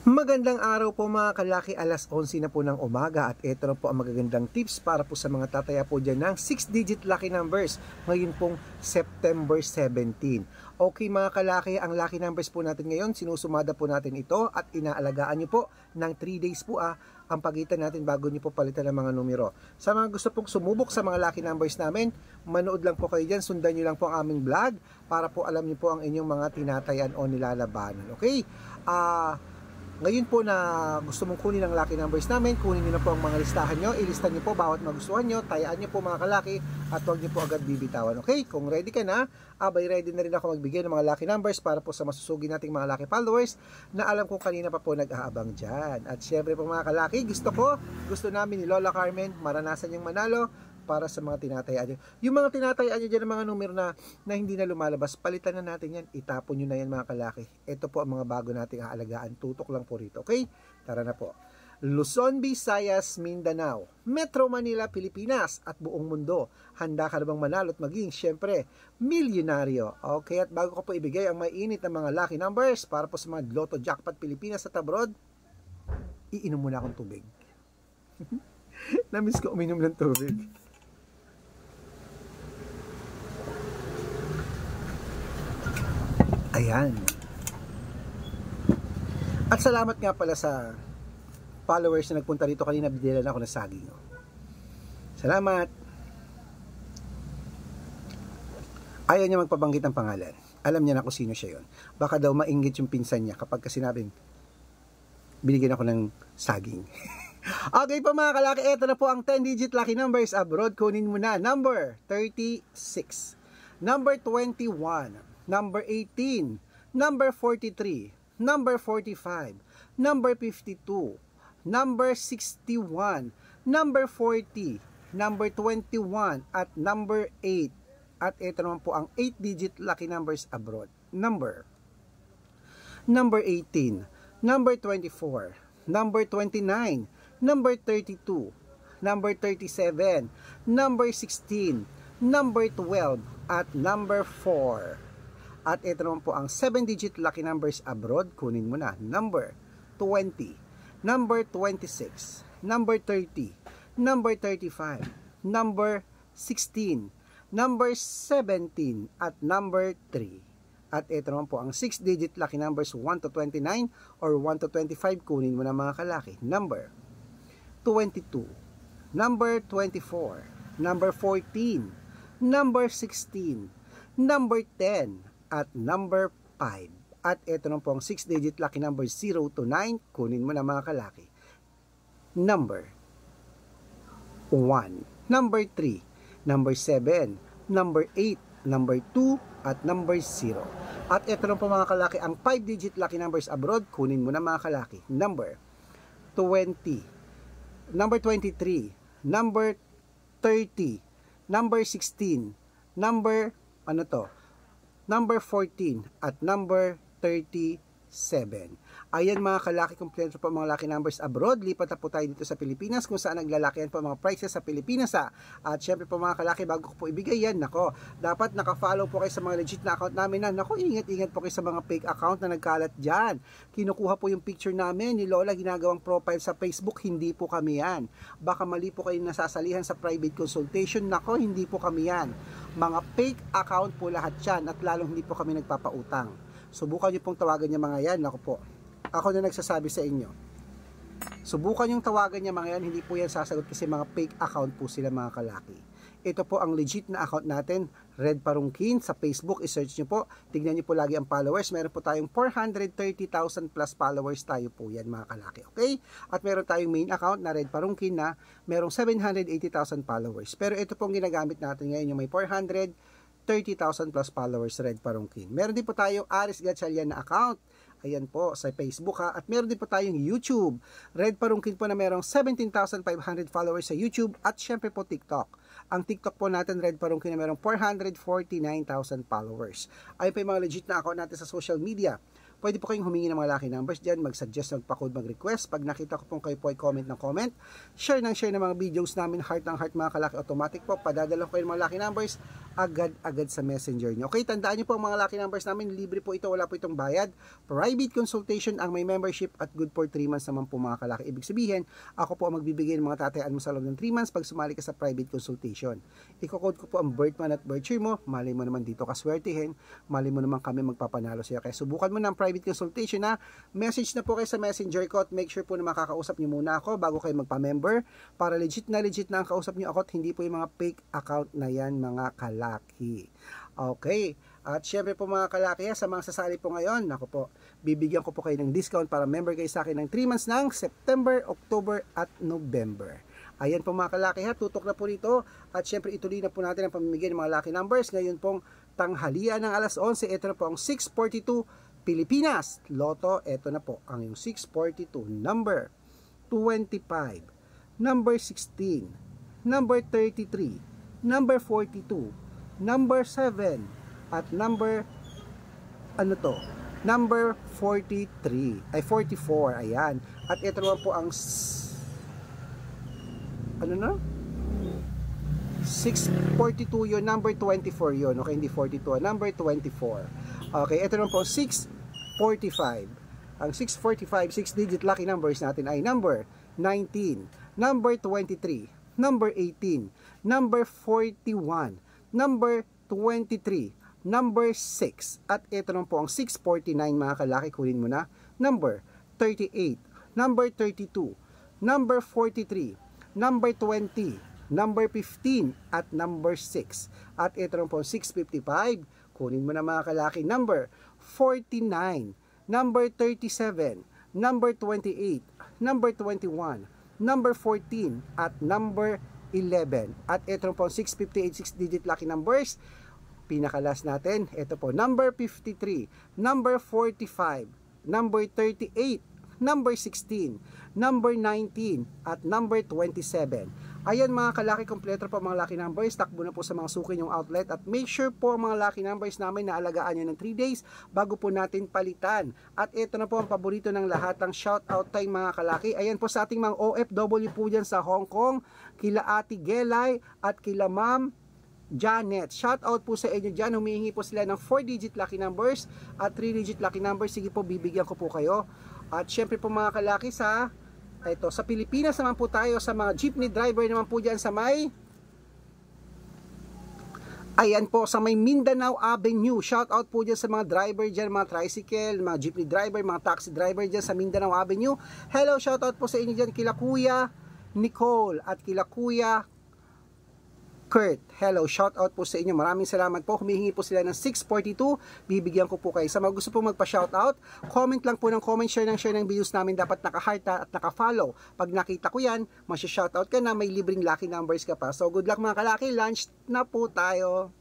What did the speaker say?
Magandang araw po mga kalaki, alas 11 na po ng umaga at ito na po ang magagandang tips para po sa mga tataya po dyan ng 6-digit lucky numbers ngayon pong September 17. Okay mga kalaki, ang lucky numbers po natin ngayon, sinusumada po natin ito at inaalagaan nyo po ng 3 days po ang pagitan natin bago nyo po palitan ng mga numero. Sa mga gusto pong sumubok sa mga lucky numbers namin, manood lang po kayo dyan, sundan nyo lang po ang aming vlog para po alam nyo po ang inyong mga tinatayan o nilalabanan. Okay? Ngayon po na gusto mong kunin ang lucky numbers namin, kunin nyo na po ang mga listahan nyo, ilista nyo po bawat magustuhan nyo, tayaan nyo po mga kalaki at huwag nyo po agad bibitawan. Okay? Kung ready ka na, abay ready na rin ako magbigay ng mga lucky numbers para po sa masusugi nating mga lucky followers na alam kong kanina pa po nag-aabang dyan. At syempre po mga kalaki, gusto namin ni Lola Carmen maranasan yung manalo para sa mga tinatayaan nyo. Yung mga tinatayaan nyo dyan ng mga numero na hindi na lumalabas, palitan na natin yan. Itapon nyo na yan mga kalaki. Ito po ang mga bago nating aalagaan. Tutok lang po rito. Okay? Tara na po. Luzon, Visayas, Mindanao, Metro Manila, Pilipinas at buong mundo. Handa ka na bang manalo at maging, syempre, milyonaryo? Okay, at bago ko po ibigay ang mainit na mga lucky numbers para po sa mga Lotto Jackpot Pilipinas at abroad, iinom muna akong tubig. Namiss ko uminom ng tubig. Ayan. At salamat nga pala sa followers na nagpunta rito kanina, bidilan ako ng saging. Salamat. Ayaw niya magpabanggit ng pangalan. Alam niya na kung sino siya yon. Baka daw mainggit yung pinsan niya kapag sinabing binigyan ako ng saging. Okay po mga kalaki, eto na po ang 10-digit lucky numbers abroad. Kunin mo na. Number 36, number 21, number 18, number 43, number 45, number 52, number 61, number 40, number 21, at number 8. At ito naman po ang 8-digit lucky numbers abroad. Number 18, number 24, number 29, number 32, number 37, number 16, number 12, at number 4. At ito naman po ang 7-digit lucky numbers abroad. Kunin mo na. Number 20, number 26, number 30, number 35, number 16, number 17, at number 3. At ito naman po ang 6-digit lucky numbers 1 to 29 or 1 to 25. Kunin mo na mga kalaki. Number 22, number 24, number 14, number 16, number 10, at number 5. At ito naman po ang 6-digit lucky numbers 0 to 9. Kunin mo na mga kalaki. Number 1, number 3, number 7, number 8, number 2, at number 0. At ito naman po mga kalaki ang 5-digit lucky numbers abroad. Kunin mo na mga kalaki. Number 20, number 23, number 30, number 16, number number 14, at number 37. Ayan mga kalaki, kompleto po mga lucky numbers abroad. Lipat na po tayo dito sa Pilipinas kung saan naglalakihan po mga prices sa Pilipinas. At syempre po mga kalaki, bago ko po ibigay yan, dapat nakafollow po kayo sa mga legit na account namin ingat-ingat po kayo sa mga fake account na nagkalat dyan. Kinukuha po yung picture namin ni Lola, ginagawang profile sa Facebook, hindi po kami yan. Baka mali po kayo nasasalihan sa private consultation, hindi po kami yan. Mga fake account po lahat yan, at lalong hindi po kami nagpapautang. Subukan nyo pong tawagan niya mga yan. Ako na nagsasabi sa inyo. Subukan yung tawagan niya mga yan, hindi po yan sasagot kasi mga fake account po sila mga kalaki. Ito po ang legit na account natin, Red Parungkin sa Facebook. I-search nyo po. Tignan nyo po lagi ang followers. Meron po tayong 430,000 plus followers tayo po yan mga kalaki. Okay? At meron tayong main account na Red Parungkin na merong 780,000 followers. Pero ito pong ginagamit natin ngayon yung may 430,000 plus followers Red Parungkin. Meron din po tayong Aris Gatchalian na account. Ayan po sa Facebook At meron din po tayong YouTube. Red Parungkin po na merong 17,500 followers sa YouTube. At syempre po TikTok. Ang TikTok po natin Red Parungkin na merong 449,000 followers. Ayun po yung mga legit na account natin sa social media. Pwede po kayong humingi ng mga lucky numbers dyan, mag-suggest, magpa-code, mag-request. Pag nakita ko pong kayo po ay comment ng comment, share ng mga videos namin, heart ng heart mga kalaki, automatic po, padadala ko kayo ng mga lucky numbers agad-agad sa messenger nyo. Okay, tandaan nyo po ang mga lucky numbers namin, libre po ito, wala po itong bayad. Private consultation ang may membership at good for 3 months naman po mga kalaki. Ibig sabihin, ako po ang magbibigay ng mga tatayaan mo sa loob ng 3 months pag sumali ka sa private consultation. Iko-code ko po ang birth month at birth year mo, malay mo naman dito kaswertihin, malay mo naman kami magpapanalo sa'yo. Kaya subukan mo ng private consultation na, message na po kayo sa messenger ko at make sure po na makakausap nyo muna ako bago kayo magpa-member para legit na ang kausap nyo ako at hindi po yung mga fake account na yan mga kalaki. Okay, at syempre po mga kalaki, sa mga sasali po ngayon, ako po, bibigyan ko po kayo ng discount para member kayo sa akin ng 3 months ng September, October at November. Ayan po mga kalaki, tutok na po dito at syempre ituloy na po natin ang pamimigay ng mga lucky numbers. Ngayon pong tanghalian ng alas 11, ito na po ang 642 Pilipinas Lotto. Ito na po ang yung 642, number 25, number 16, number 33, number 42, number 7, at number number 43, ay 44, ayan. At ito naman po ang 642 yun, number 24 yun, okay, hindi 42, number 24. Okay, ito naman po 645. Ang 645, 6-digit lucky numbers natin ay number 19, number 23, number 18, number 41, number 23, number 6, at ito naman po ang 649 mga kalaki, kunin mo na, number 38, number 32, number 43, number 20, number 15, at number 6, at ito naman po ang 655, kunin mo na mga kalaki, number 49, number 37, number 28, number 21, number 14, at number 11. At ito po 658, 6-digit lucky numbers. Pinakalas natin, ito po, number 53, number 45, number 38, number 16, number 19, at number 27. Ayan mga kalaki, kompleto po mga lucky numbers. Takbo na po sa mga suki yung outlet at make sure po mga lucky numbers namin na alagaan nyo ng 3 days bago po natin palitan. At ito na po ang paborito ng lahat, ang shout out time mga kalaki. Ayan po sa ating mga OFW po dyan sa Hong Kong, kila Ate Gelay at kila Ma'am Janet. Shout out po sa inyo dyan. Humihingi po sila ng 4-digit lucky numbers at 3-digit lucky numbers. Sige po, bibigyan ko po kayo. At syempre po mga kalaki, sa Pilipinas naman po tayo, sa mga jeepney driver naman po dyan sa may, ayan po, sa may Mindanao Avenue. Shout out po dyan sa mga driver dyan, mga tricycle, mga jeepney driver, mga taxi driver dyan sa Mindanao Avenue. Hello, shout out po sa inyo dyan, kila Kuya Nicole at kila Kuya Kurt. Hello, shout out po sa inyo. Maraming salamat po. Humihingi po sila ng 642. Bibigyan ko po kayo. Sa mga gusto po magpa-shout out, comment lang po ng comment, share ng videos namin. Dapat naka-heart at naka-follow. Pag nakita ko yan, masya-shout out ka na, may libreng lucky numbers ka pa. So good luck mga kalaki. Lunch na po tayo.